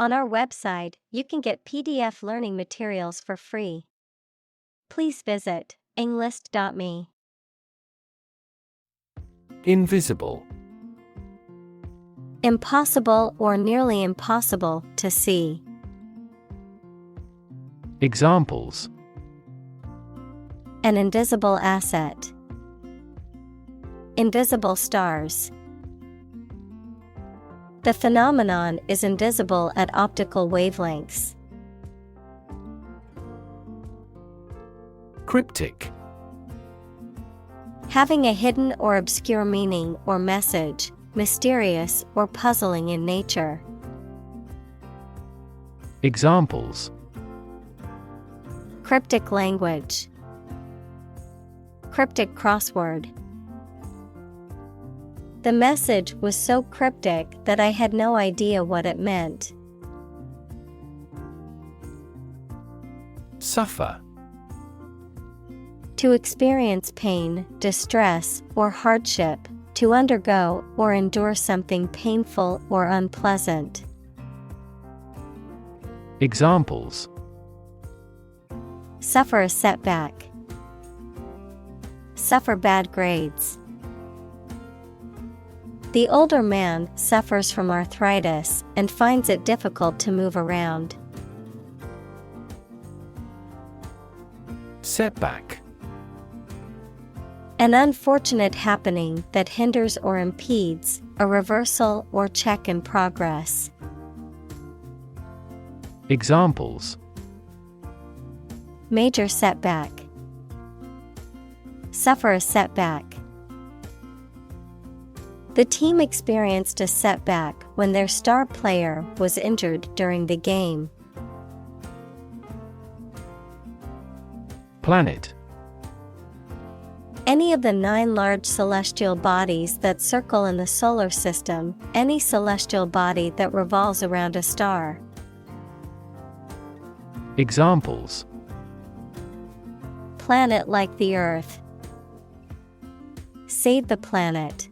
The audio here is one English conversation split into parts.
On our website, you can get PDF learning materials for free. Please visit englist.me. Invisible. Impossible or nearly impossible to see. Examples: An invisible asset. Invisible stars. The phenomenon is invisible at optical wavelengths. Cryptic. Having a hidden or obscure meaning or message, mysterious or puzzling in nature. Examples: Cryptic language. Cryptic crossword. The message was so cryptic that I had no idea what it meant. Suffer. To experience pain, distress, or hardship, to undergo or endure something painful or unpleasant. Examples: Suffer a setback. Suffer bad grades. The older man suffers from arthritis and finds it difficult to move around. Setback. An unfortunate happening that hinders or impedes a reversal or check in progress. Examples: Major setback. Suffer a setback. The team experienced a setback when their star player was injured during the game. Planet. Any of the 9 large celestial bodies that circle in the solar system, any celestial body that revolves around a star. Examples: Planet like the Earth. Save the planet.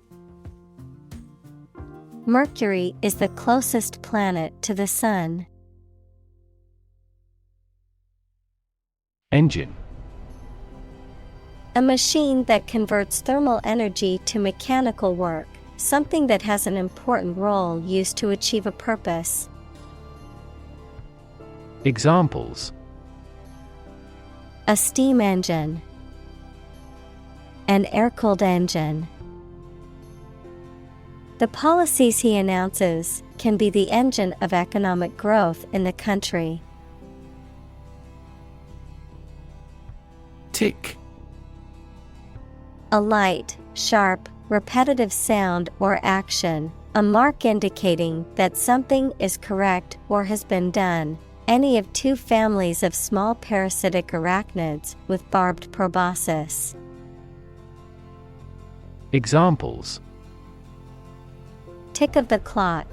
Mercury is the closest planet to the Sun. Engine. A machine that converts thermal energy to mechanical work, something that has an important role used to achieve a purpose. Examples: A steam engine. An air-cooled engine. The policies he announces can be the engine of economic growth in the country. Tick. A light, sharp, repetitive sound or action, a mark indicating that something is correct or has been done. Any of 2 families of small parasitic arachnids with barbed proboscis. Examples: Tick of the clock.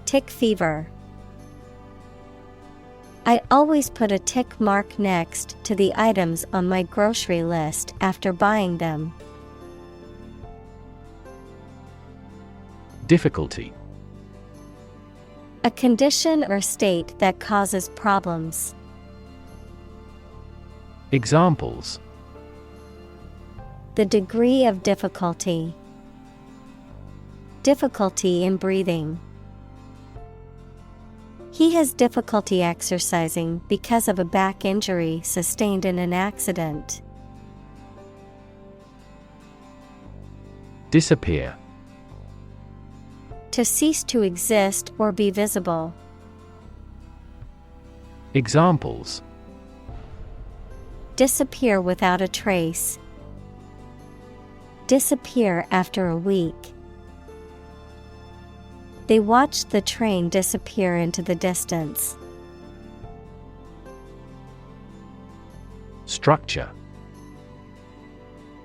Tick fever. I always put a tick mark next to the items on my grocery list after buying them. Difficulty. A condition or state that causes problems. Examples: The degree of difficulty. Difficulty in breathing. He has difficulty exercising because of a back injury sustained in an accident. Disappear. To cease to exist or be visible. Examples: Disappear without a trace. Disappear after a week. They watched the train disappear into the distance. Structure.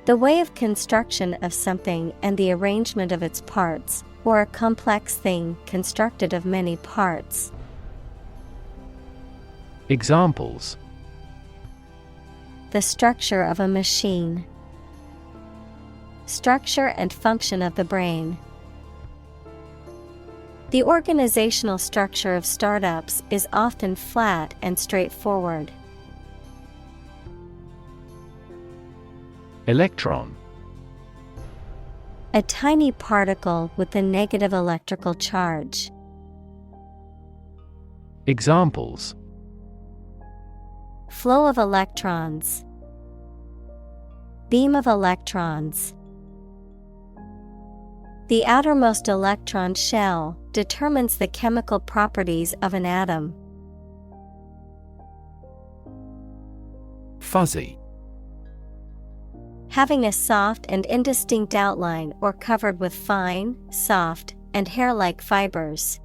The way of construction of something and the arrangement of its parts, or a complex thing constructed of many parts. Examples: The structure of a machine. Structure and function of the brain. The organizational structure of startups is often flat and straightforward. Electron. A tiny particle with a negative electrical charge. Examples: Flow of electrons. Beam of electrons. The outermost electron shell determines the chemical properties of an atom. Fuzzy. Having a soft and indistinct outline or covered with fine, soft, and hair-like fibers.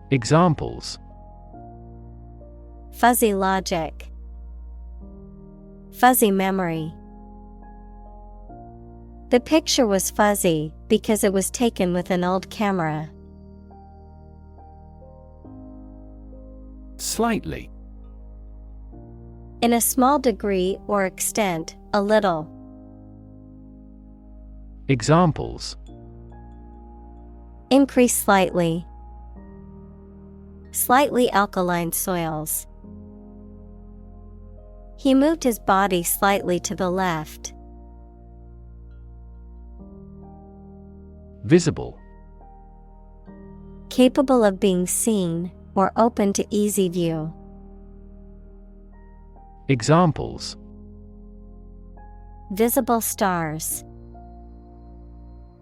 Examples: Fuzzy logic. Fuzzy memory. The picture was fuzzy because it was taken with an old camera. Slightly. In a small degree or extent, a little. Examples: Increase slightly. Slightly alkaline soils. He moved his body slightly to the left. Visible. Capable of being seen or open to easy view. Examples: Visible stars.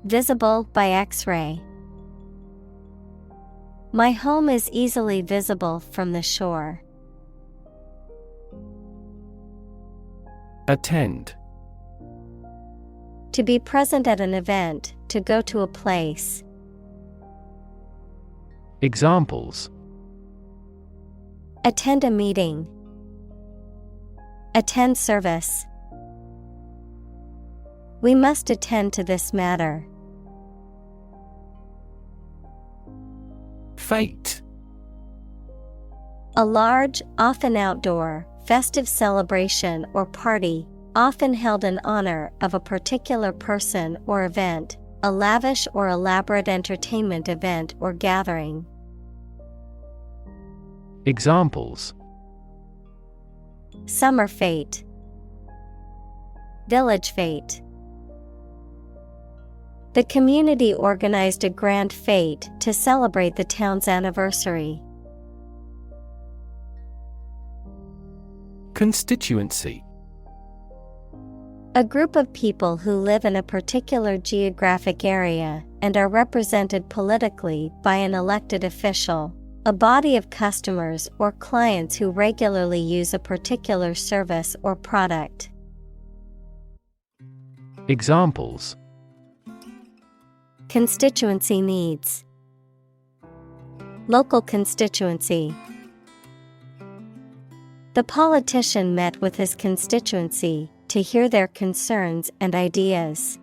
Visible by X-ray. My home is easily visible from the shore. Attend. To be present at an event, to go to a place. Examples: Attend a meeting. Attend service. We must attend to this matter. Fate. A large, often outdoor, festive celebration or party, often held in honor of a particular person or event, a lavish or elaborate entertainment event or gathering. Examples: Summer fete. Village fete. The community organized a grand fete to celebrate the town's anniversary. Constituency. A group of people who live in a particular geographic area and are represented politically by an elected official, a body of customers or clients who regularly use a particular service or product. Examples: Constituency needs. Local constituency. The politician met with his constituency to hear their concerns and ideas.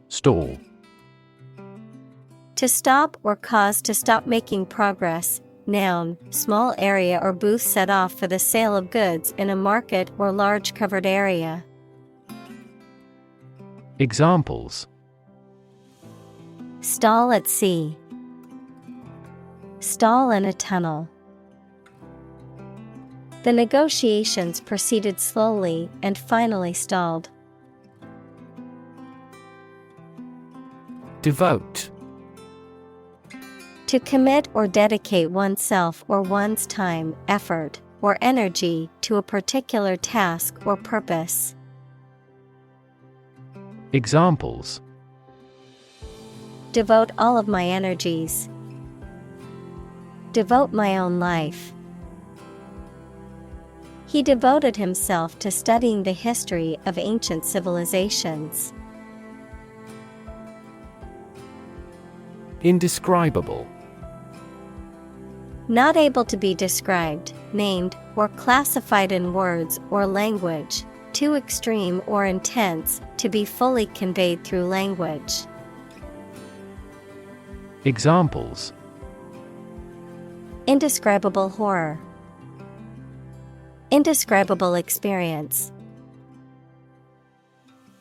Stall. To stop or cause to stop making progress. Noun, small area or booth set off for the sale of goods in a market or large covered area. Examples: Stall at sea. Stall in a tunnel. The negotiations proceeded slowly and finally stalled. Devote. To commit or dedicate oneself or one's time, effort, or energy to a particular task or purpose. Examples: Devote all of my energies. Devote my own life. He devoted himself to studying the history of ancient civilizations. Indescribable. Not able to be described, named, or classified in words or language, too extreme or intense to be fully conveyed through language. Examples: Indescribable horror. Indescribable experience.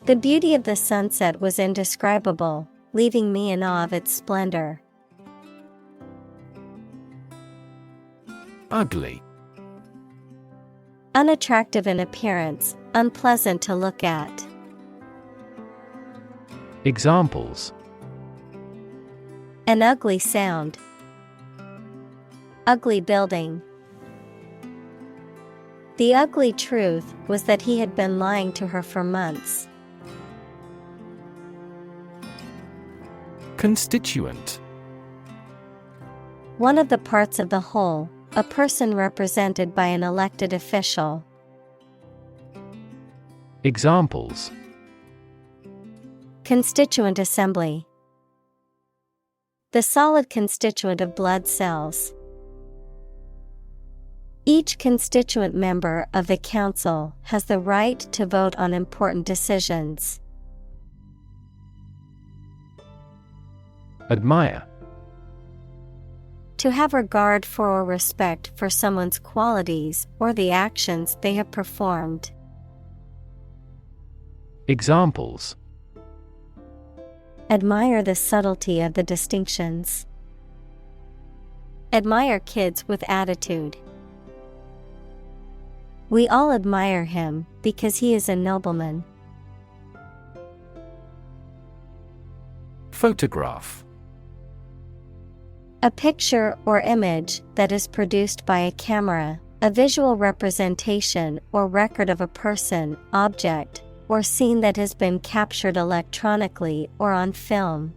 The beauty of the sunset was indescribable, leaving me in awe of its splendor. Ugly. Unattractive in appearance, unpleasant to look at. Examples: An ugly sound. Ugly building. The ugly truth was that he had been lying to her for months. Constituent. One of the parts of the whole, a person represented by an elected official. Examples: Constituent assembly. The solid constituent of blood cells. Each constituent member of the council has the right to vote on important decisions. Admire. To have regard for or respect for someone's qualities or the actions they have performed. Examples: Admire the subtlety of the distinctions. Admire kids with attitude. We all admire him because he is a nobleman. Photograph. A picture or image that is produced by a camera, a visual representation or record of a person, object, or scene that has been captured electronically or on film.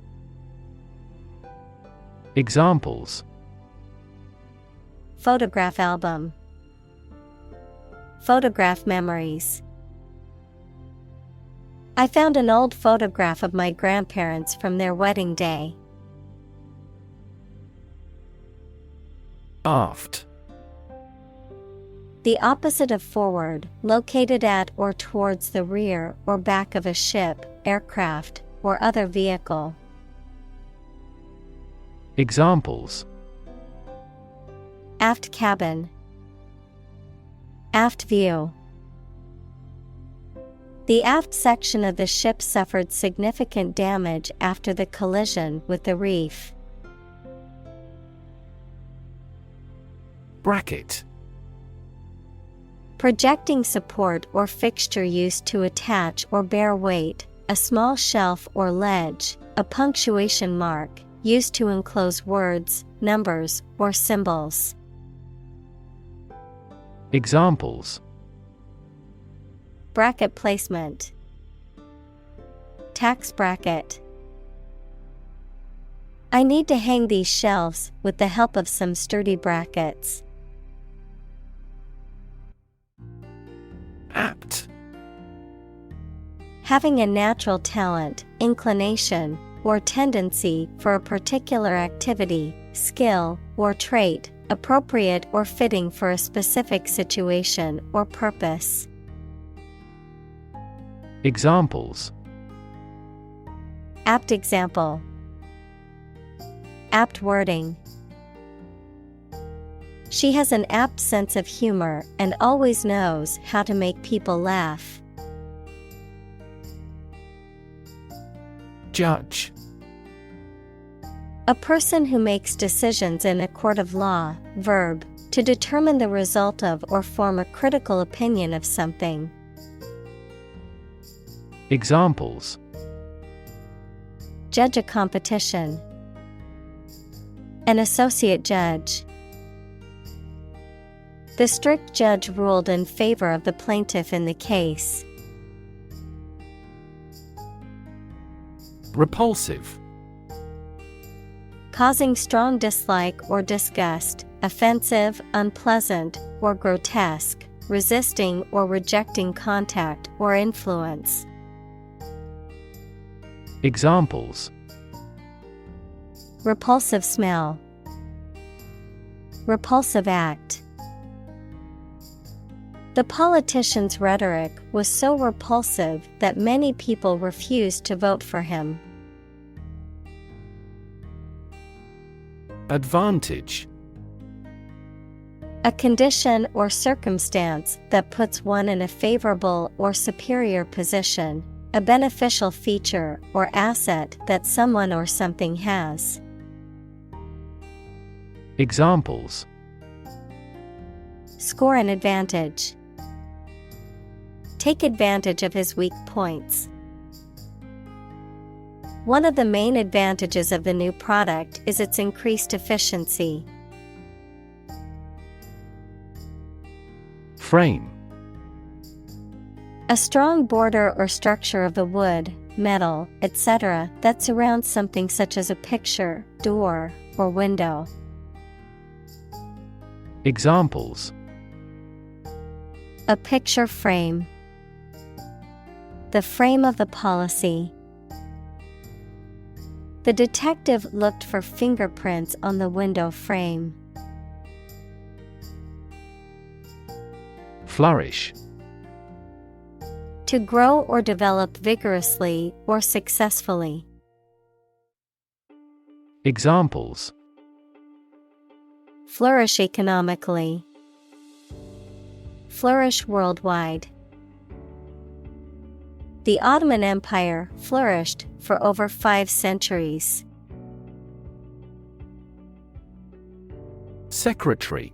Examples: Photograph album. Photograph memories. I found an old photograph of my grandparents from their wedding day. Aft. The opposite of forward, located at or towards the rear or back of a ship, aircraft, or other vehicle. Examples: Aft cabin. Aft view. The aft section of the ship suffered significant damage after the collision with the reef. Bracket. Projecting support or fixture used to attach or bear weight, a small shelf or ledge, a punctuation mark, used to enclose words, numbers, or symbols. Examples: Bracket placement. Tax bracket. I need to hang these shelves with the help of some sturdy brackets. Apt. Having a natural talent, inclination, or tendency for a particular activity, skill, or trait, appropriate or fitting for a specific situation or purpose. Examples: Apt example. Apt wording. She has an apt sense of humor and always knows how to make people laugh. Judge. A person who makes decisions in a court of law. Verb, to determine the result of or form a critical opinion of something. Examples: Judge a competition. An associate judge. The strict judge ruled in favor of the plaintiff in the case. Repulsive. Causing strong dislike or disgust, offensive, unpleasant, or grotesque, resisting or rejecting contact or influence. Examples: Repulsive smell. Repulsive act. The politician's rhetoric was so repulsive that many people refused to vote for him. Advantage. A condition or circumstance that puts one in a favorable or superior position, a beneficial feature or asset that someone or something has. Examples: Score an advantage. Take advantage of his weak points. One of the main advantages of the new product is its increased efficiency. Frame. A strong border or structure of the wood, metal, etc. that surrounds something such as a picture, door, or window. Examples: A picture frame. The frame of the policy. The detective looked for fingerprints on the window frame. Flourish. To grow or develop vigorously or successfully. Examples: Flourish economically. Flourish worldwide. The Ottoman Empire flourished for over 5 centuries. Secretary.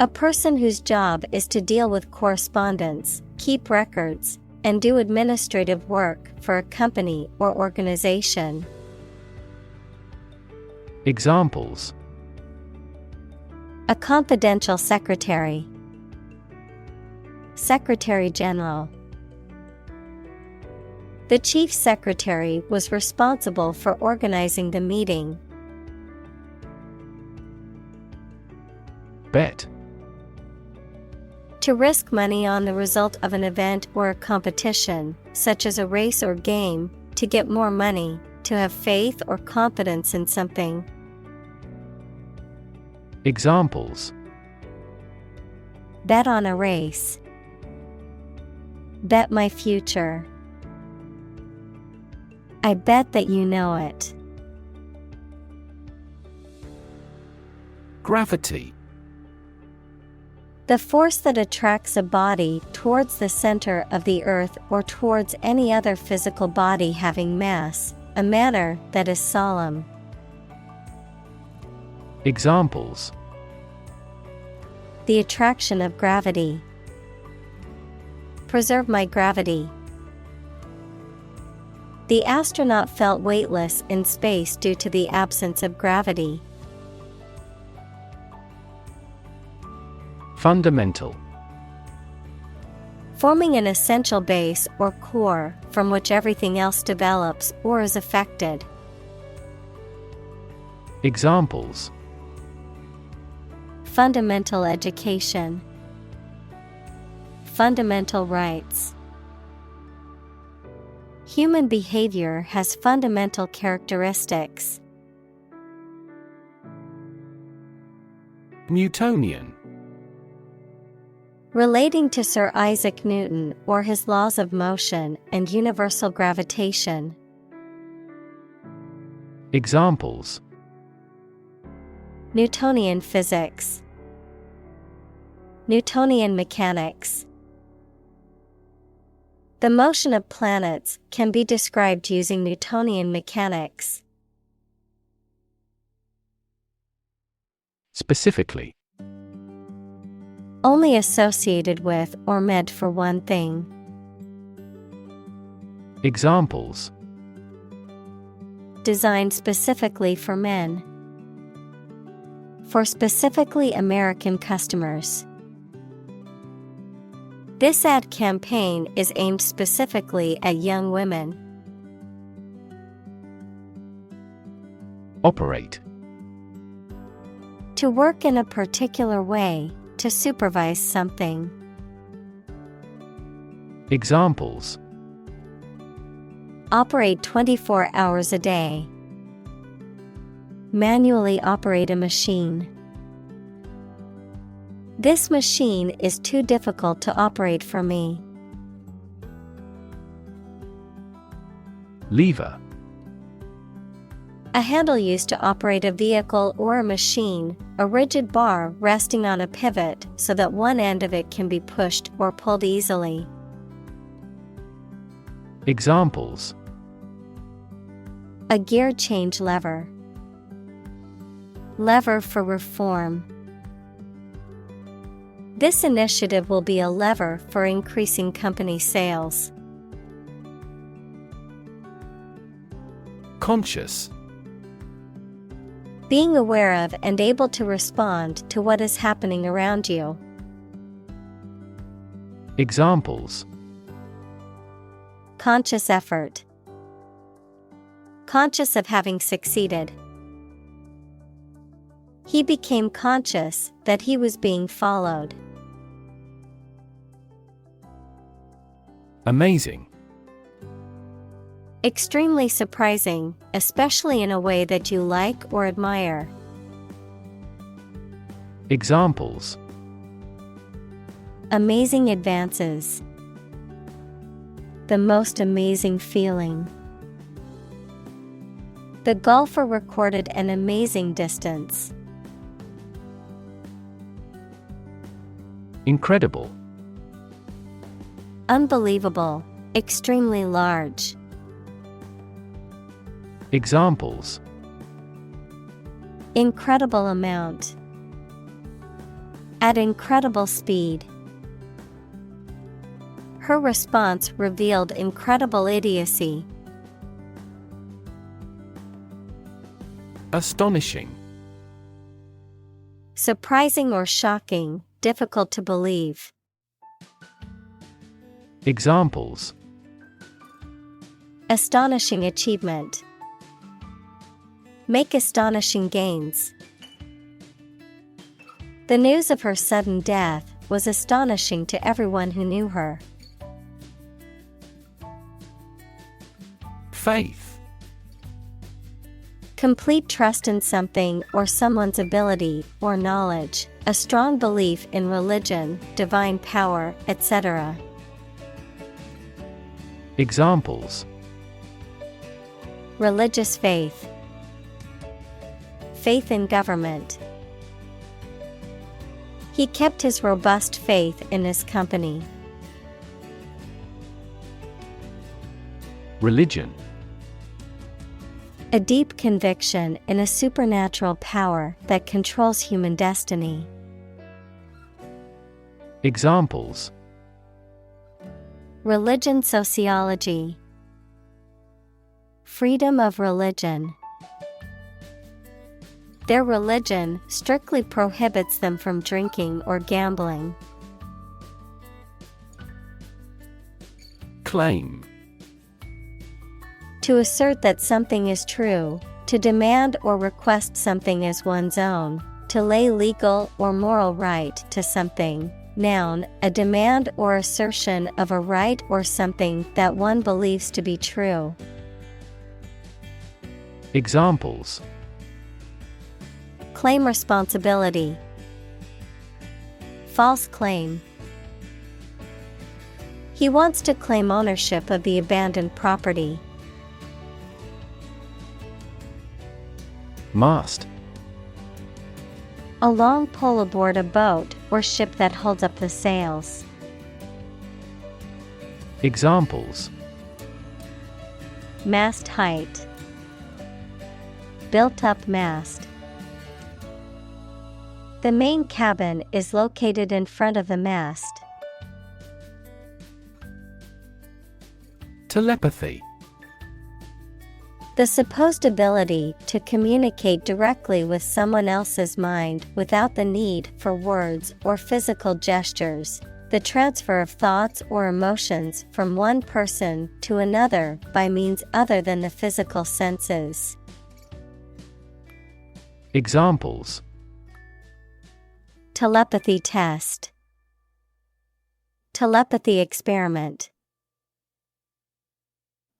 A person whose job is to deal with correspondence, keep records, and do administrative work for a company or organization. Examples: A confidential secretary. Secretary General. The chief secretary was responsible for organizing the meeting. Bet. To risk money on the result of an event or a competition, such as a race or game, to get more money, to have faith or confidence in something. Examples: Bet on a race. Bet my future. I bet that you know it. Gravity. The force that attracts a body towards the center of the earth or towards any other physical body having mass, a manner that is solemn. Examples: The attraction of gravity. Preserve my gravity. The astronaut felt weightless in space due to the absence of gravity. Fundamental. Forming an essential base or core from which everything else develops or is affected. Examples: Fundamental education. Fundamental rights. Human behavior has fundamental characteristics. Newtonian. Relating to Sir Isaac Newton or his laws of motion and universal gravitation. Examples: Newtonian physics. Newtonian mechanics. The motion of planets can be described using Newtonian mechanics. Specifically. Only associated with or meant for one thing. Examples: Designed specifically for men. For specifically American customers. This ad campaign is aimed specifically at young women. Operate. To work in a particular way, to supervise something. Examples: Operate 24 hours a day. Manually operate a machine. This machine is too difficult to operate for me. Lever. A handle used to operate a vehicle or a machine, a rigid bar resting on a pivot so that one end of it can be pushed or pulled easily. Examples: a gear change lever. Lever for reform. This initiative will be a lever for increasing company sales. Conscious. Being aware of and able to respond to what is happening around you. Examples: conscious effort. Conscious of having succeeded. He became conscious that he was being followed. Amazing. Extremely surprising, especially in a way that you like or admire. Examples: amazing advances. The most amazing feeling. The golfer recorded an amazing distance. Incredible. Unbelievable, extremely large. Examples: incredible amount. At incredible speed. Her response revealed incredible idiocy. Astonishing. Surprising or shocking, difficult to believe. Examples: astonishing achievement. Make astonishing gains. The news of her sudden death was astonishing to everyone who knew her. Faith. Complete trust in something or someone's ability or knowledge, a strong belief in religion, divine power, etc. Examples: religious faith. Faith in government. He kept his robust faith in his company. Religion. A deep conviction in a supernatural power that controls human destiny. Examples: religion sociology. Freedom of religion. Their religion strictly prohibits them from drinking or gambling. Claim. To assert that something is true, to demand or request something as one's own, to lay legal or moral right to something. Noun, a demand or assertion of a right or something that one believes to be true. Examples: claim responsibility. False claim. He wants to claim ownership of the abandoned property. Mast. A long pole aboard a boat or ship that holds up the sails. Examples: mast height. Built up mast. The main cabin is located in front of the mast. Telepathy. The supposed ability to communicate directly with someone else's mind without the need for words or physical gestures, the transfer of thoughts or emotions from one person to another by means other than the physical senses. Examples: telepathy test. Telepathy experiment.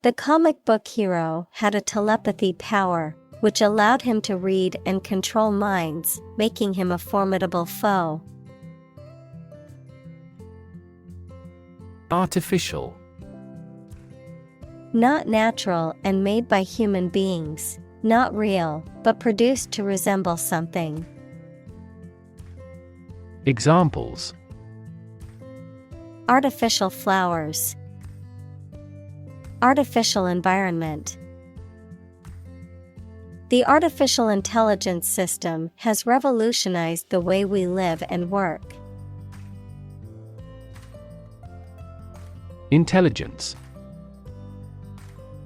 The comic book hero had a telepathy power, which allowed him to read and control minds, making him a formidable foe. Artificial. Not natural and made by human beings, not real, but produced to resemble something. Examples: artificial flowers. Artificial environment. The artificial intelligence system has revolutionized the way we live and work. Intelligence.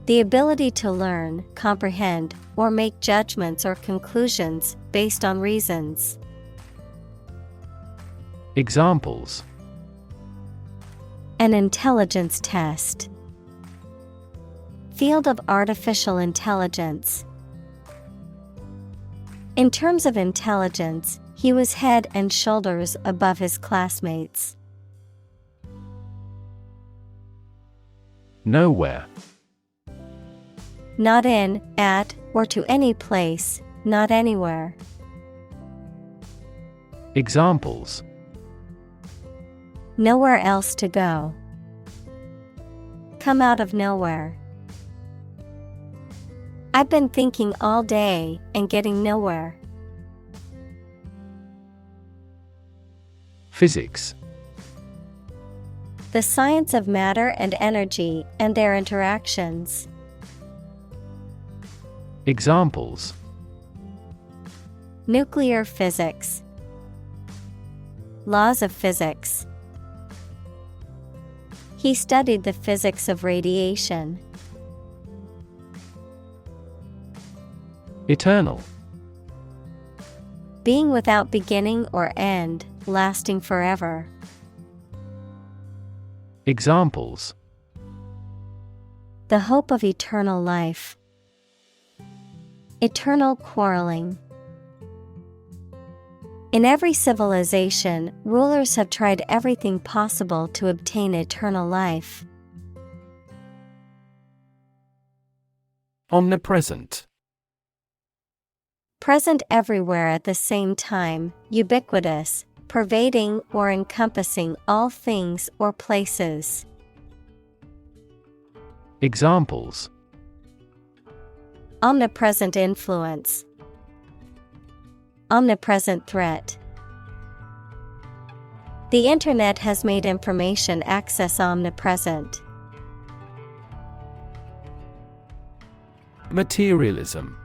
The ability to learn, comprehend, or make judgments or conclusions based on reasons. Examples: An intelligence test. Field of artificial intelligence. In terms of intelligence, he was head and shoulders above his classmates. Nowhere. Not in, at, or to any place, not anywhere. Examples: Nowhere else to go. Come out of nowhere. I've been thinking all day and getting nowhere. Physics. The science of matter and energy and their interactions. Examples: Nuclear physics. Laws of physics. He studied the physics of radiation. Eternal. Being without beginning or end, lasting forever. Examples: The hope of eternal life. Eternal quarreling. In every civilization, rulers have tried everything possible to obtain eternal life. Omnipresent. Present everywhere at the same time, ubiquitous, pervading or encompassing all things or places. Examples: Omnipresent influence. Omnipresent threat. The internet has made information access omnipresent. Materialism.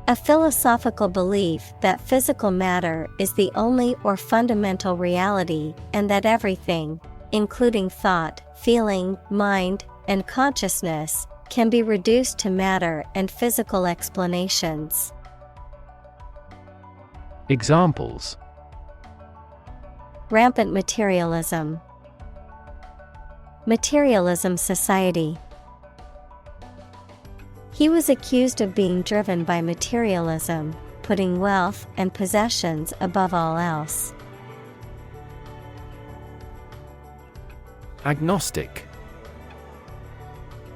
A philosophical belief that physical matter is the only or fundamental reality and that everything, including thought, feeling, mind, and consciousness, can be reduced to matter and physical explanations. Examples: Rampant materialism. Materialism society. He was accused of being driven by materialism, putting wealth and possessions above all else. Agnostic.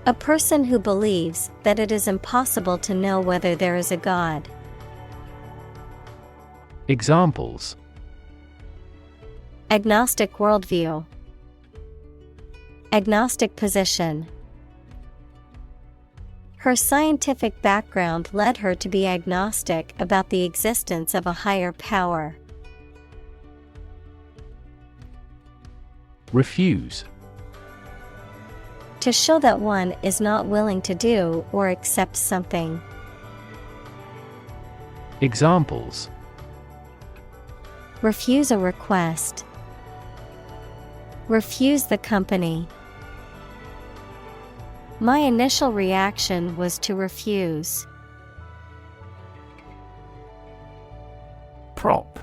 A person who believes that it is impossible to know whether there is a God. Examples: Agnostic worldview. Agnostic position. Her scientific background led her to be agnostic about the existence of a higher power. Refuse. To show that one is not willing to do or accept something. Examples: Refuse a request. Refuse the company. My initial reaction was to refuse. Prop.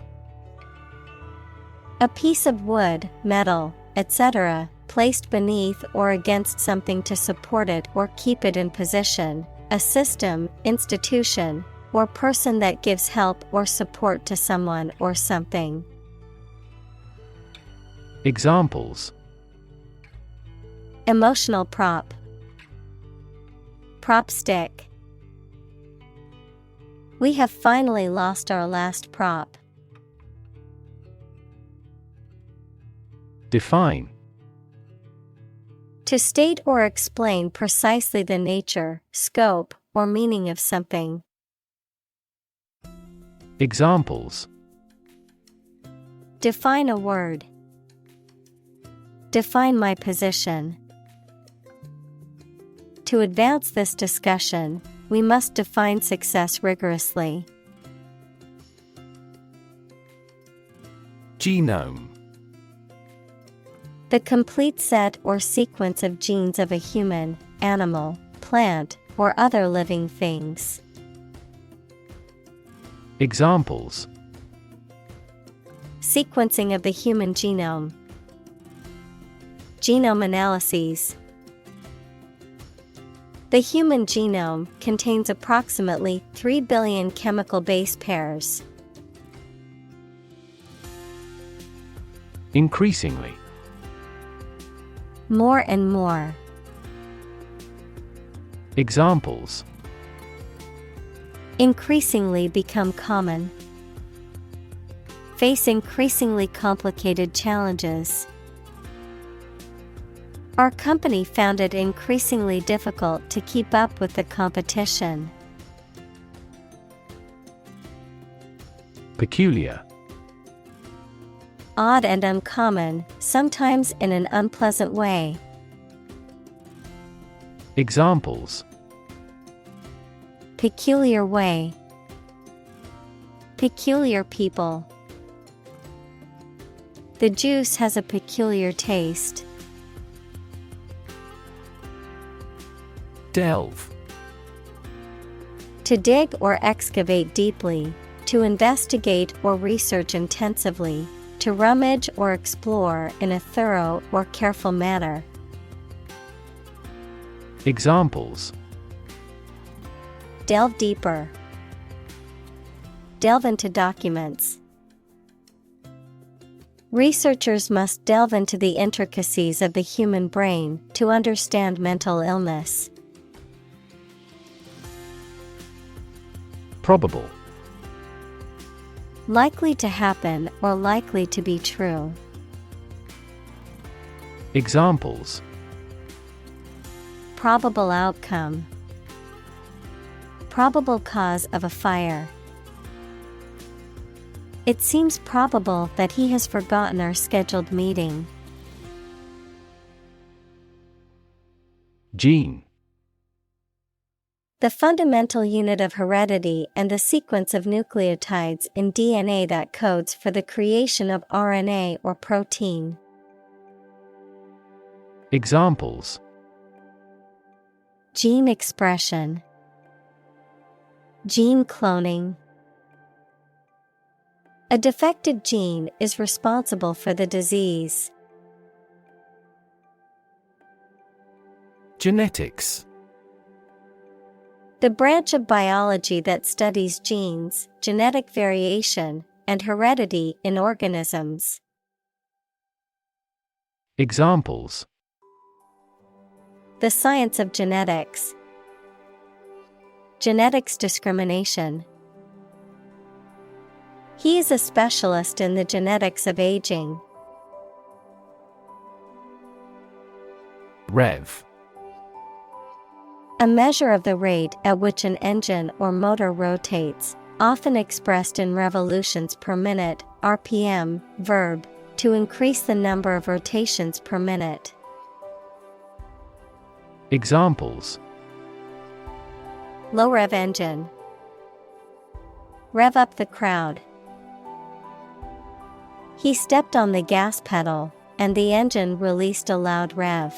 A piece of wood, metal, etc., placed beneath or against something to support it or keep it in position, a system, institution, or person that gives help or support to someone or something. Examples: Emotional prop. Prop stick. We have finally lost our last prop. Define. To state or explain precisely the nature, scope, or meaning of something. Examples: Define a word. Define my position. To advance this discussion, we must define success rigorously. Genome. The complete set or sequence of genes of a human, animal, plant, or other living things. Examples: Sequencing of the human genome. Genome analyses. The human genome contains approximately 3 billion chemical base pairs. Increasingly. More and more. Examples: Increasingly become common. Face increasingly complicated challenges. Our company found it increasingly difficult to keep up with the competition. Peculiar. Odd and uncommon, sometimes in an unpleasant way. Examples: Peculiar way. Peculiar people. The juice has a peculiar taste. Delve. To dig or excavate deeply, to investigate or research intensively, to rummage or explore in a thorough or careful manner. Examples: Delve deeper. Delve into documents. Researchers must delve into the intricacies of the human brain to understand mental illness. Probable. Likely to happen or likely to be true. Examples: Probable outcome. Probable cause of a fire. It seems probable that he has forgotten our scheduled meeting. Gene. The fundamental unit of heredity and the sequence of nucleotides in DNA that codes for the creation of RNA or protein. Examples: Gene expression. Gene cloning. A defective gene is responsible for the disease. Genetics. The branch of biology that studies genes, genetic variation, and heredity in organisms. Examples: The science of genetics. Genetics discrimination. He is a specialist in the genetics of aging. Rev. A measure of the rate at which an engine or motor rotates, often expressed in revolutions per minute, RPM, verb, to increase the number of rotations per minute. Examples: Low rev engine. Rev up the crowd. He stepped on the gas pedal, and the engine released a loud rev.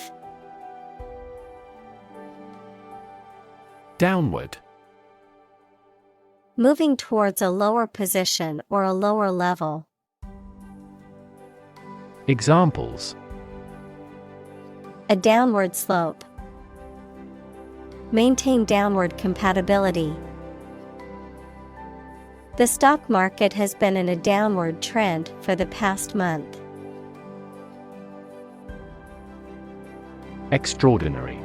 Downward. Moving towards a lower position or a lower level. Examples: A downward slope. Maintain downward compatibility. The stock market has been in a downward trend for the past month. Extraordinary.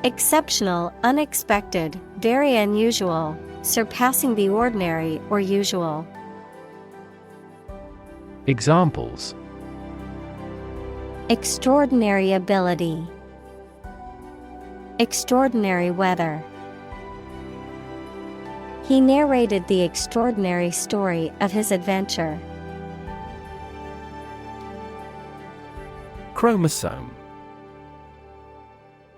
Exceptional, unexpected, very unusual, surpassing the ordinary or usual. Examples: Extraordinary ability. Extraordinary weather. He narrated the extraordinary story of his adventure. Chromosome.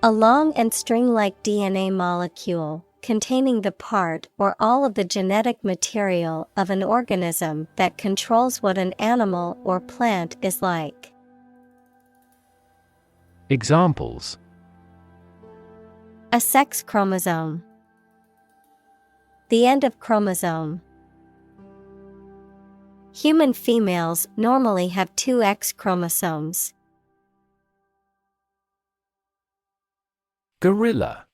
A long and string-like DNA molecule containing the part or all of the genetic material of an organism that controls what an animal or plant is like. Examples: A sex chromosome. The end of chromosome. Human females normally have 2 X chromosomes. Gorilla.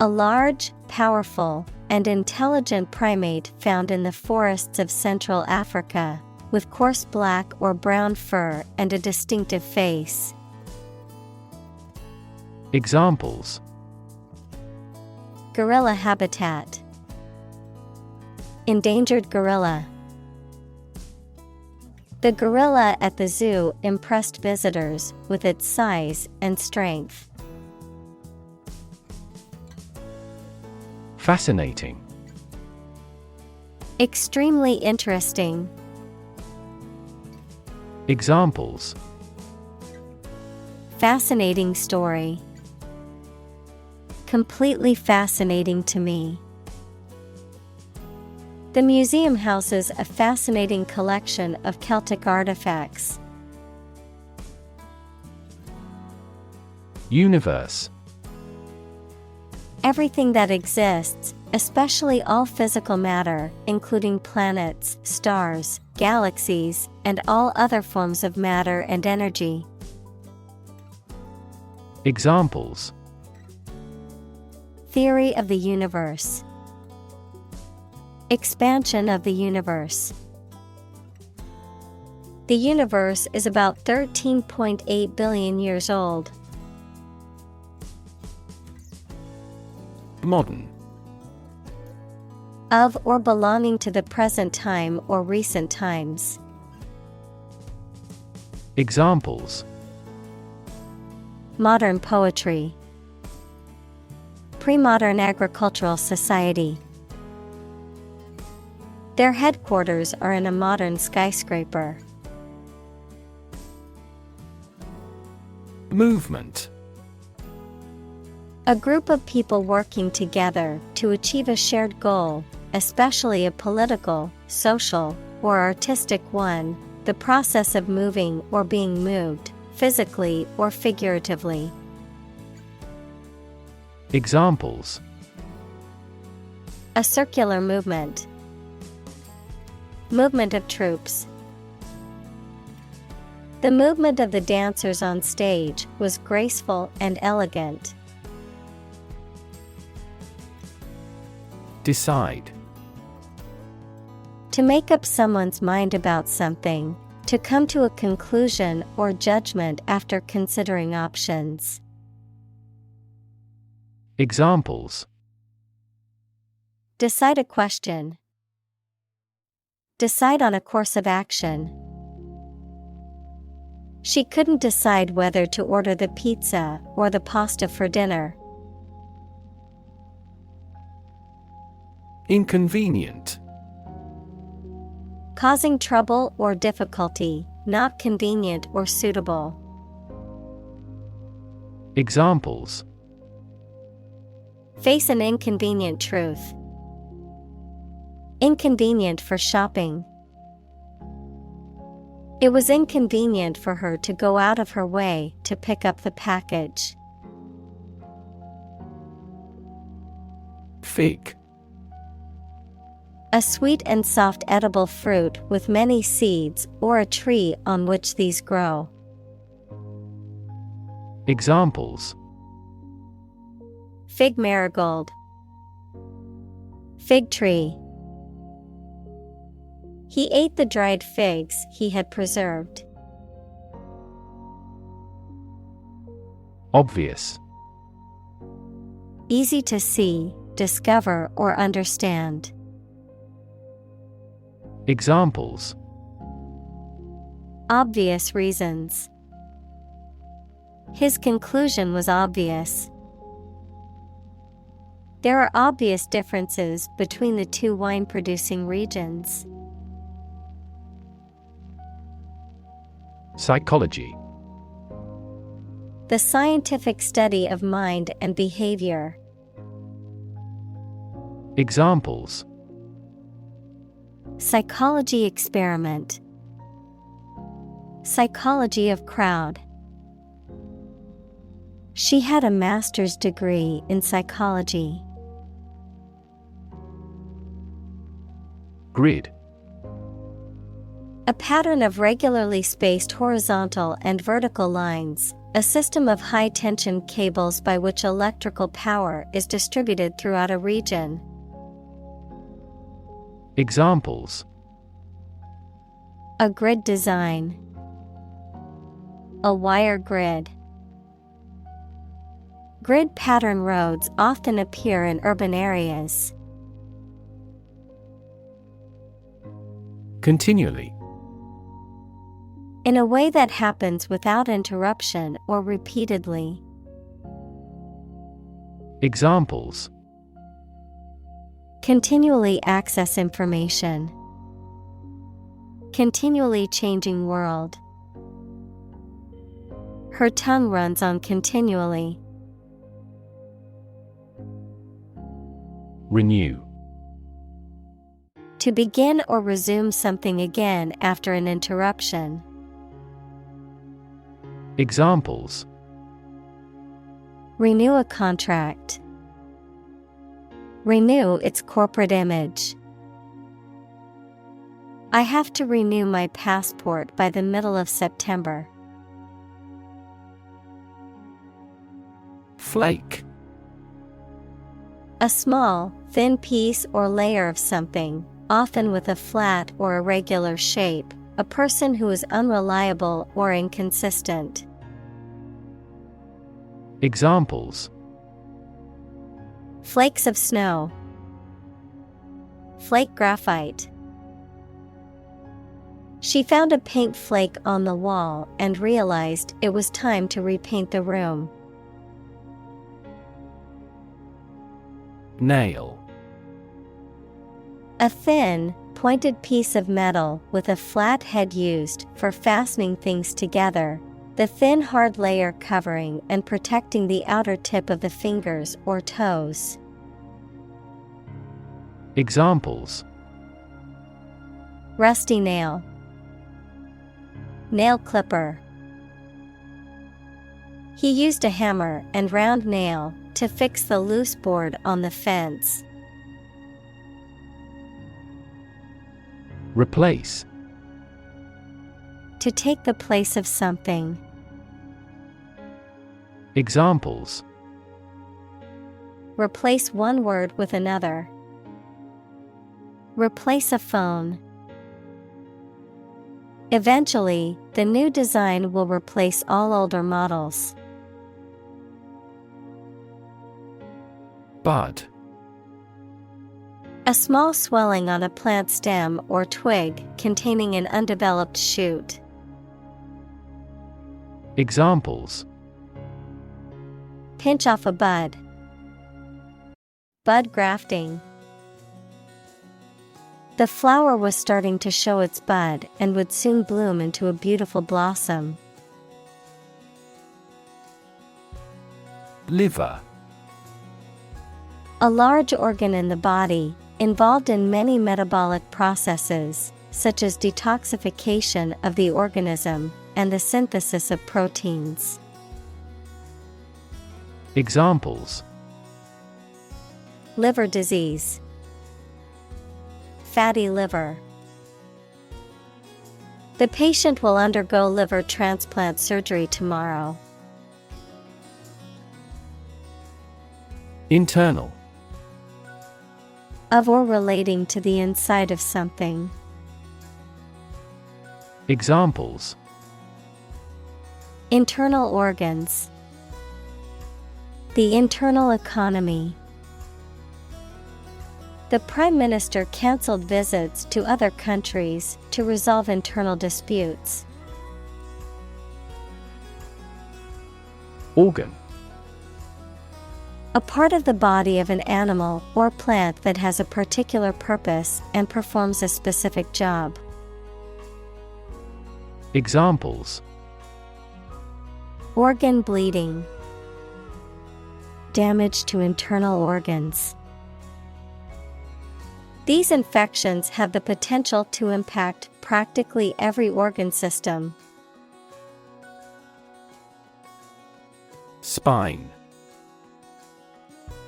A large, powerful, and intelligent primate found in the forests of Central Africa, with coarse black or brown fur and a distinctive face. Examples: Gorilla habitat. Endangered gorilla. The gorilla at the zoo impressed visitors with its size and strength. Fascinating. Extremely interesting. Examples: Fascinating story. Completely fascinating to me. The museum houses a fascinating collection of Celtic artifacts. Universe. Everything that exists, especially all physical matter, including planets, stars, galaxies, and all other forms of matter and energy. Examples: Theory of the universe. Expansion of the universe. The universe is about 13.8 billion years old. Modern. Of or belonging to the present time or recent times. Examples: Modern poetry. Pre-modern agricultural society. Their headquarters are in a modern skyscraper. Movement. A group of people working together to achieve a shared goal, especially a political, social, or artistic one, the process of moving or being moved, physically or figuratively. Examples: A circular movement. Movement of troops. The movement of the dancers on stage was graceful and elegant. Decide. To make up someone's mind about something, to come to a conclusion or judgment after considering options. Examples: Decide a question. Decide on a course of action. She couldn't decide whether to order the pizza or the pasta for dinner. Inconvenient. Causing trouble or difficulty, not convenient or suitable. Examples: Face an inconvenient truth. Inconvenient for shopping. It was inconvenient for her to go out of her way to pick up the package. Fig. A sweet and soft edible fruit with many seeds or a tree on which these grow. Examples: Fig marigold. Fig tree. He ate the dried figs he had preserved. Obvious. Easy to see, discover, or understand. Examples: Obvious reasons. His conclusion was obvious. There are obvious differences between the two wine-producing regions. Psychology. The scientific study of mind and behavior. Examples: Psychology experiment. Psychology of crowd. She had a master's degree in psychology. Grid. A pattern of regularly spaced horizontal and vertical lines, a system of high-tension cables by which electrical power is distributed throughout a region. Examples: A grid design. A wire grid. Grid pattern roads often appear in urban areas. Continually. In a way that happens without interruption or repeatedly. Examples: Continually access information. Continually changing world. Her tongue runs on continually. Renew. To begin or resume something again after an interruption. Examples: Renew a contract. Renew its corporate image. I have to renew my passport by the middle of September. Flake. A small, thin piece or layer of something, often with a flat or irregular shape, a person who is unreliable or inconsistent. Examples: Flakes of snow. Flake graphite. She found a paint flake on the wall and realized it was time to repaint the room. Nail. A thin, pointed piece of metal with a flat head used for fastening things together, the thin hard layer covering and protecting the outer tip of the fingers or toes. Examples: Rusty nail. Nail clipper. He used a hammer and round nail to fix the loose board on the fence. Replace. To take the place of something. Examples: Replace one word with another. Replace a phone. Eventually, the new design will replace all older models. Bud. A small swelling on a plant stem or twig containing an undeveloped shoot. Examples: Pinch off a bud. Bud grafting. The flower was starting to show its bud and would soon bloom into a beautiful blossom. Liver. A large organ in the body, involved in many metabolic processes, such as detoxification of the organism and the synthesis of proteins. Examples: Liver disease. Fatty liver. The patient will undergo liver transplant surgery tomorrow. Internal. Of or relating to the inside of something. Examples: Internal organs. The internal economy. The Prime Minister cancelled visits to other countries to resolve internal disputes. Organ. A part of the body of an animal or plant that has a particular purpose and performs a specific job. Organ bleeding. Damage to internal organs. These infections have the potential to impact practically every organ system. Spine.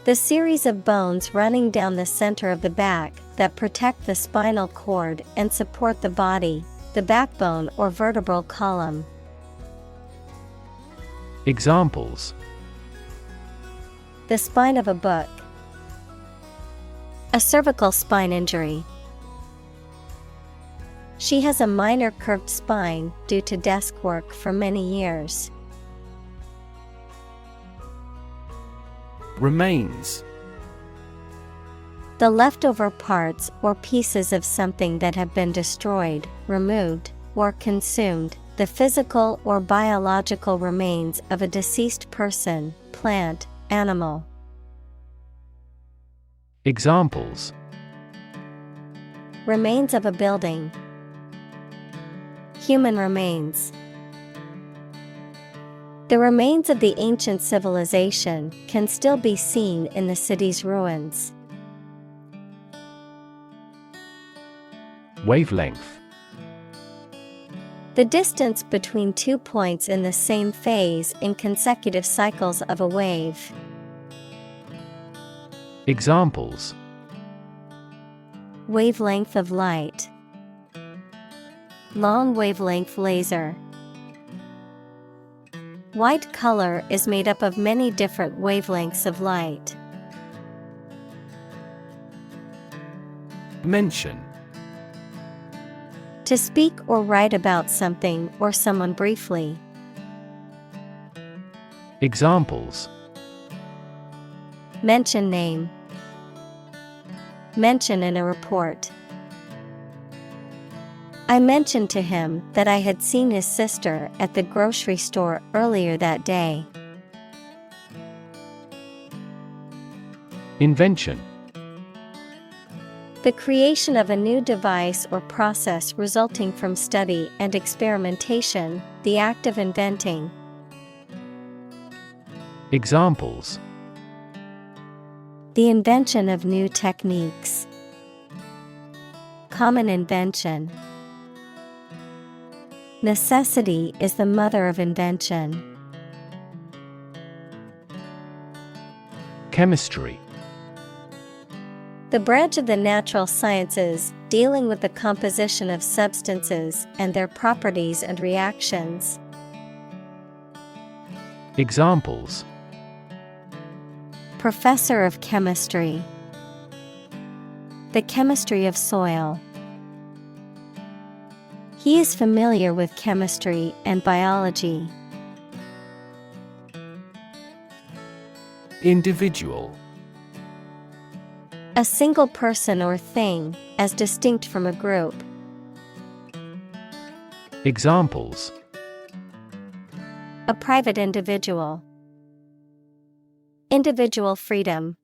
The series of bones running down the center of the back that protect the spinal cord and support the body, the backbone or vertebral column. Examples: the spine of a book, a cervical spine injury. She has a minor curved spine due to desk work for many years. Remains. The leftover parts or pieces of something that have been destroyed, removed, or consumed, the physical or biological remains of a deceased person, plant, animal. Examples: remains of a building, human remains. The remains of the ancient civilization can still be seen in the city's ruins. Wavelength. The distance between 2 points in the same phase in consecutive cycles of a wave. Examples: wavelength of light, long wavelength laser. White color is made up of many different wavelengths of light. Mention. To speak or write about something or someone briefly. Examples: mention name, mention in a report. I mentioned to him that I had seen his sister at the grocery store earlier that day. Invention. The creation of a new device or process resulting from study and experimentation, the act of inventing. Examples: the invention of new techniques. Common invention. Necessity is the mother of invention. Chemistry. The branch of the natural sciences dealing with the composition of substances and their properties and reactions. Examples: professor of chemistry. The chemistry of soil. He is familiar with chemistry and biology. Individual. A single person or thing, as distinct from a group. Examples: a private individual. Individual freedom.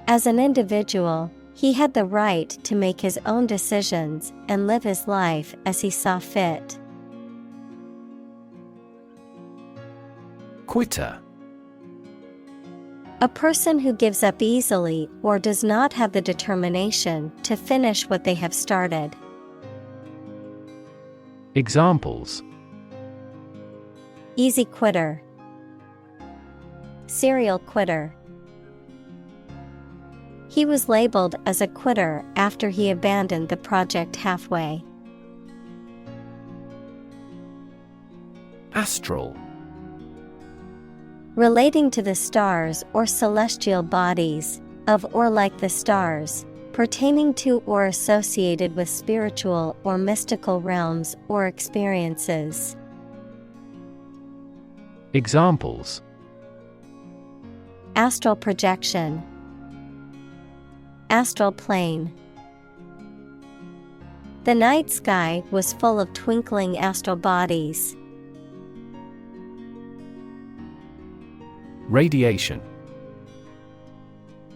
As an individual, he had the right to make his own decisions and live his life as he saw fit. Quitter. A person who gives up easily or does not have the determination to finish what they have started. Examples: easy quitter. Serial quitter. He was labeled as a quitter after he abandoned the project halfway. Astral. Relating to the stars or celestial bodies, of or like the stars, pertaining to or associated with spiritual or mystical realms or experiences. Examples: astral projection. Astral plane. The night sky was full of twinkling astral bodies. Radiation.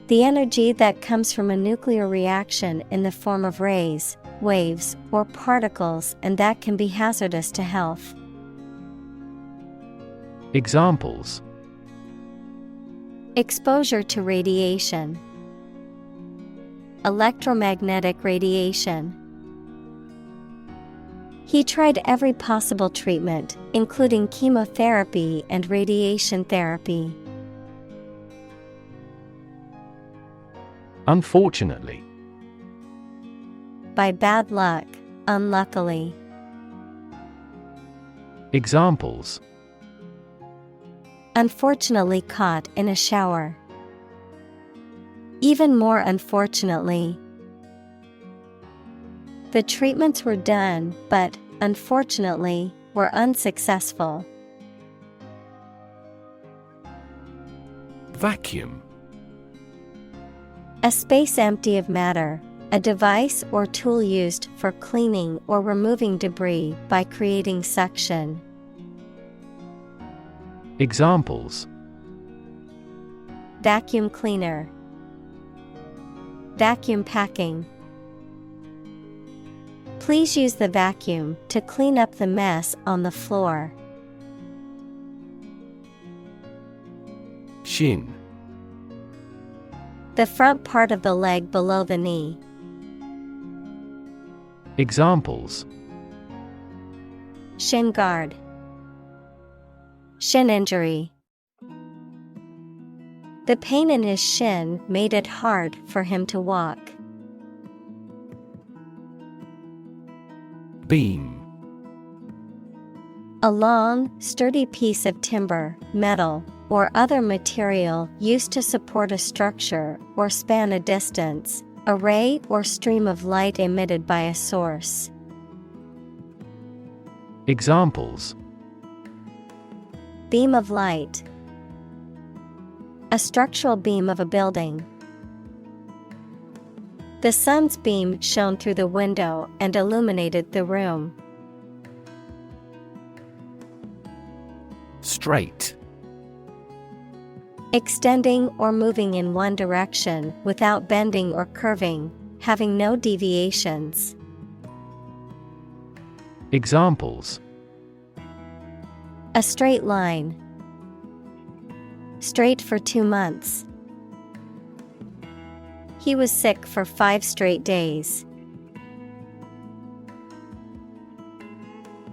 The energy that comes from a nuclear reaction in the form of rays, waves, or particles, and that can be hazardous to health. Examples: exposure to radiation, electromagnetic radiation. He tried every possible treatment, including chemotherapy and radiation therapy. Unfortunately. By bad luck, unluckily. Examples: unfortunately caught in a shower. Even more unfortunately. The treatments were done, but, unfortunately, were unsuccessful. Vacuum. A space empty of matter, a device or tool used for cleaning or removing debris by creating suction. Examples: vacuum cleaner, vacuum packing. Please use the vacuum to clean up the mess on the floor. Shin. The front part of the leg below the knee. Examples: shin guard, shin injury. The pain in his shin made it hard for him to walk. Beam. A long, sturdy piece of timber, metal, or other material used to support a structure or span a distance, a ray or stream of light emitted by a source. Examples: beam of light, a structural beam of a building. The sun's beam shone through the window and illuminated the room. Straight. Extending or moving in one direction without bending or curving, having no deviations. Examples: a straight line, straight for 2 months. He was sick for 5 straight days.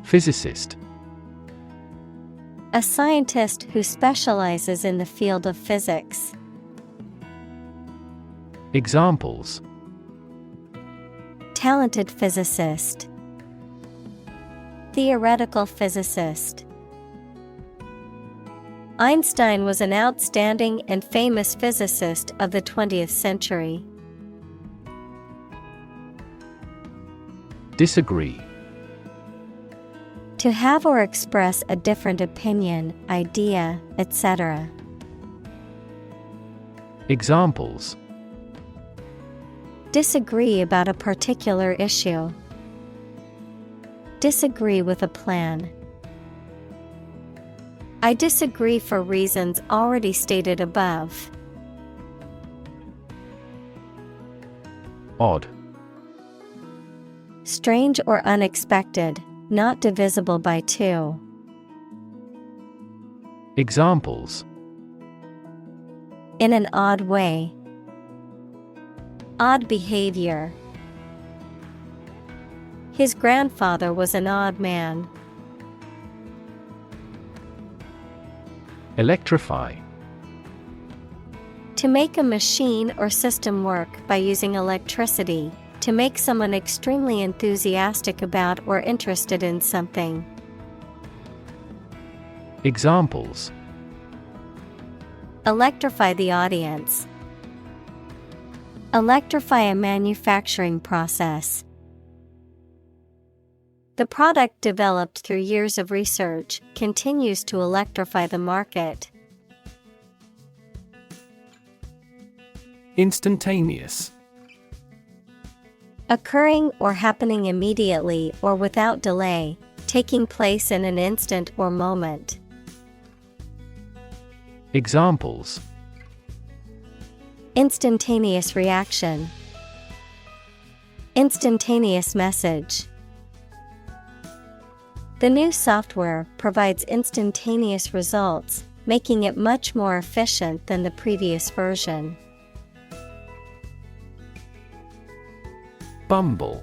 Physicist. A scientist who specializes in the field of physics. Examples: talented physicist, theoretical physicist. Einstein was an outstanding and famous physicist of the 20th century. Disagree. To have or express a different opinion, idea, etc. Examples: disagree about a particular issue. Disagree with a plan. I disagree for reasons already stated above. Odd. Strange or unexpected, not divisible by 2. Examples: in an odd way. Odd behavior. His grandfather was an odd man. Electrify. To make a machine or system work by using electricity, to make someone extremely enthusiastic about or interested in something. Examples: electrify the audience. Electrify a manufacturing process. The product developed through years of research continues to electrify the market. Instantaneous. Occurring or happening immediately or without delay, taking place in an instant or moment. Examples: instantaneous reaction. Instantaneous message. The new software provides instantaneous results, making it much more efficient than the previous version. Bumble.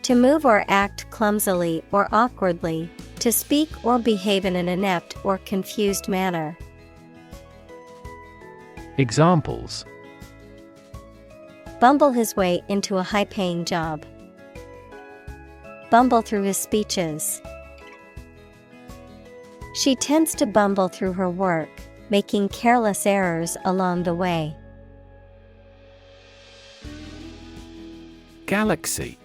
To move or act clumsily or awkwardly, to speak or behave in an inept or confused manner. Examples: Bumble his way into a high-paying job. Bumble through his speeches. She tends to bumble through her work, making careless errors along the way. Galaxy.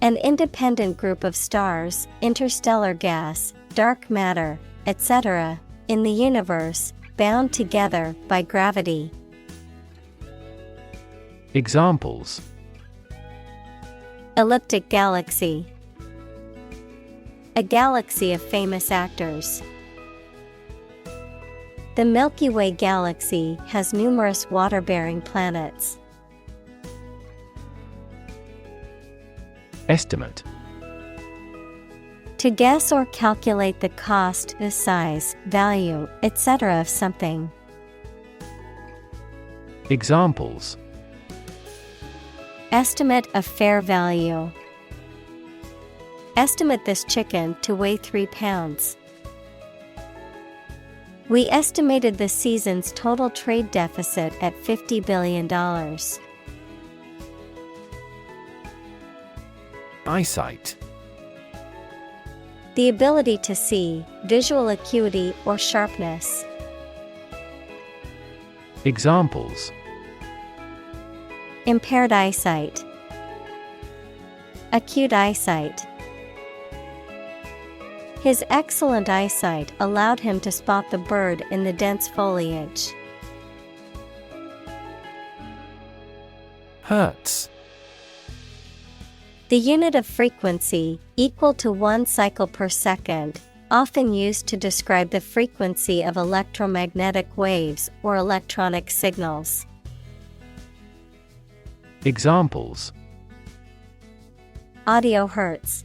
An independent group of stars, interstellar gas, dark matter, etc., in the universe, bound together by gravity. Examples: Elliptic galaxy. A galaxy of famous actors. The Milky Way galaxy has numerous water-bearing planets. Estimate. To guess or calculate the cost, the size, value, etc. of something. Examples: Estimate of fair value. Estimate this chicken to weigh 3 pounds. We estimated the season's total trade deficit at $50 billion. Eyesight. The ability to see, visual acuity or sharpness. Examples: Impaired eyesight. Acute eyesight. His excellent eyesight allowed him to spot the bird in the dense foliage. Hertz. The unit of frequency, equal to 1 cycle per second, often used to describe the frequency of electromagnetic waves or electronic signals. Examples: Audio hertz.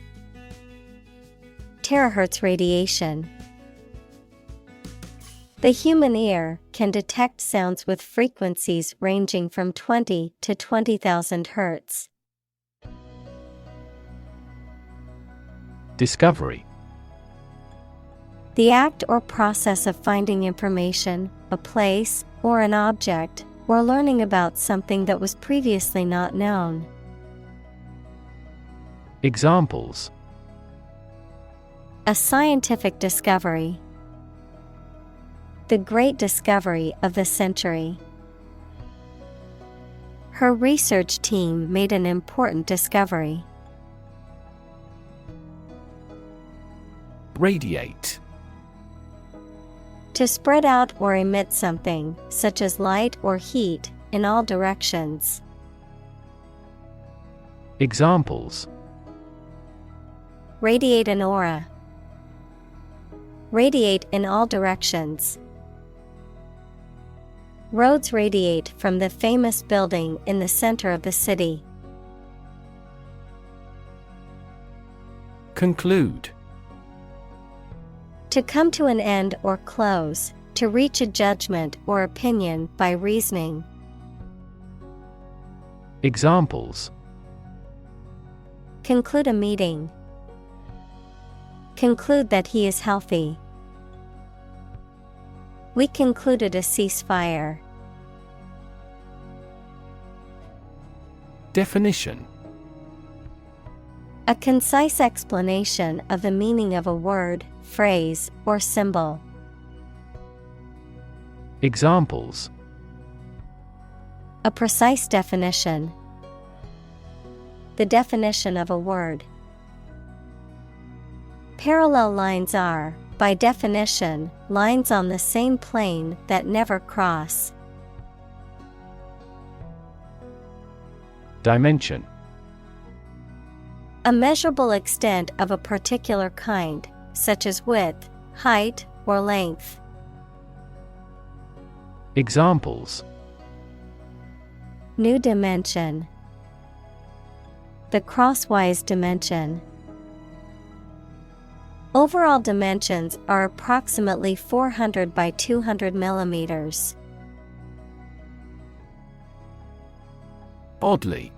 Terahertz radiation. The human ear can detect sounds with frequencies ranging from 20 to 20,000 hertz. Discovery. The act or process of finding information, a place, or an object, or learning about something that was previously not known. Examples: A scientific discovery. The great discovery of the century. Her research team made an important discovery. Radiate. To spread out or emit something, such as light or heat, in all directions. Examples: Radiate an aura. Radiate in all directions. Roads radiate from the famous building in the center of the city. Conclude. To come to an end or close, to reach a judgment or opinion by reasoning. Examples: Conclude a meeting. Conclude that he is healthy. We concluded a ceasefire. Definition. A concise explanation of the meaning of a word, phrase, or symbol. Examples: A precise definition. The definition of a word. Parallel lines are, by definition, lines on the same plane that never cross. Dimension. A measurable extent of a particular kind, such as width, height, or length. Examples: New dimension. the crosswise dimension. Overall dimensions are approximately 400 by 200 millimeters. Oddly.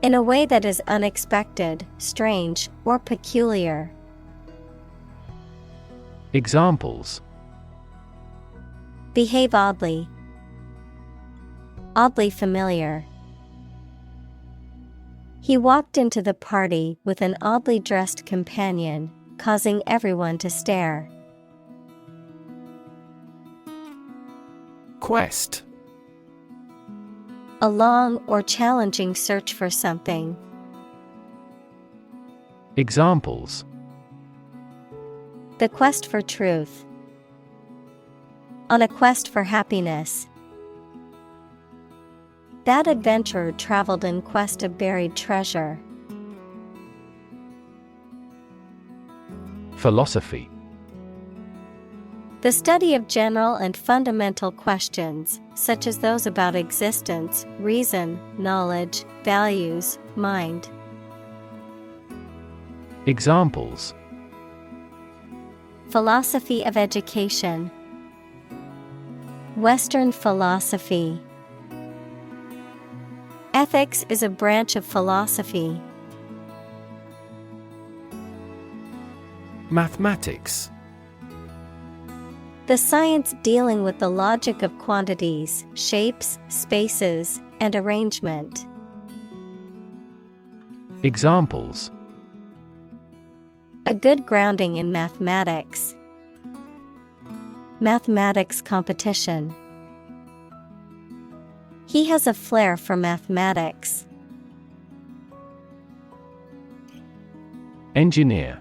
In a way that is unexpected, strange, or peculiar. Examples: Behave oddly. Oddly familiar. He walked into the party with an oddly dressed companion, causing everyone to stare. Quest. A long or challenging search for something. Examples: The quest for truth. On a quest for happiness. That adventurer traveled in quest of buried treasure. Philosophy. The study of general and fundamental questions, such as those about existence, reason, knowledge, values, mind. Examples: Philosophy of education. Western philosophy. Ethics is a branch of philosophy. Mathematics. The science dealing with the logic of quantities, shapes, spaces, and arrangement. Examples: A good grounding in mathematics. Mathematics competition. He has a flair for mathematics. Engineer.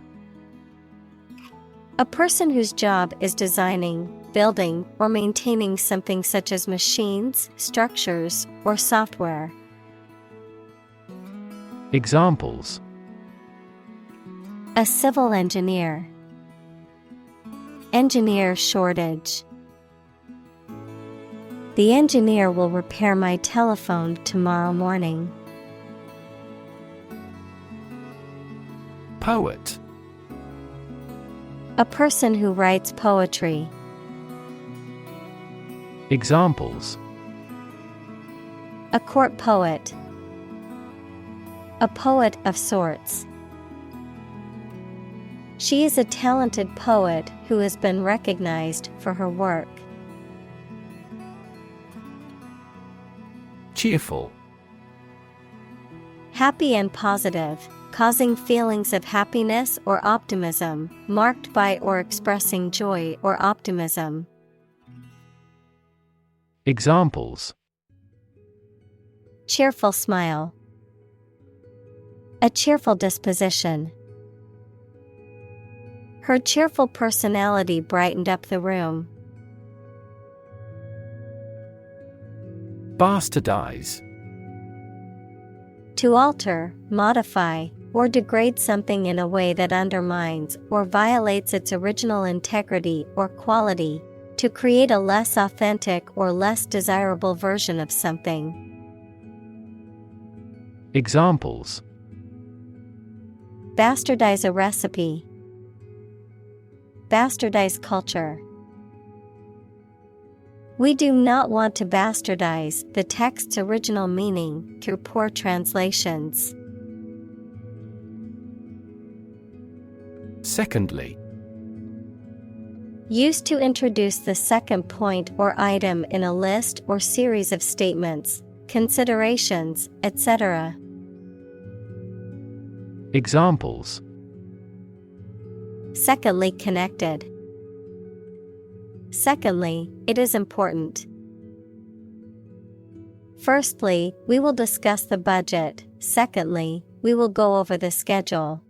A person whose job is designing, building, or maintaining something such as machines, structures, or software. Examples: A civil engineer. Engineer shortage. The engineer will repair my telephone tomorrow morning. Poet. A person who writes poetry. Examples: A court poet. A poet of sorts. She is a talented poet who has been recognized for her work. Cheerful. Happy and positive, causing feelings of happiness or optimism, marked by or expressing joy or optimism. Examples: Cheerful smile. A cheerful disposition. Her cheerful personality brightened up the room. Bastardize. To alter, modify, or degrade something in a way that undermines or violates its original integrity or quality, to create a less authentic or less desirable version of something. Examples: Bastardize a recipe. Bastardize culture. We do not want to bastardize the text's original meaning through poor translations. Secondly. Used to introduce the second point or item in a list or series of statements, considerations, etc. Examples: Secondly connected. Secondly, it is important. Firstly, we will discuss the budget. Secondly, we will go over the schedule.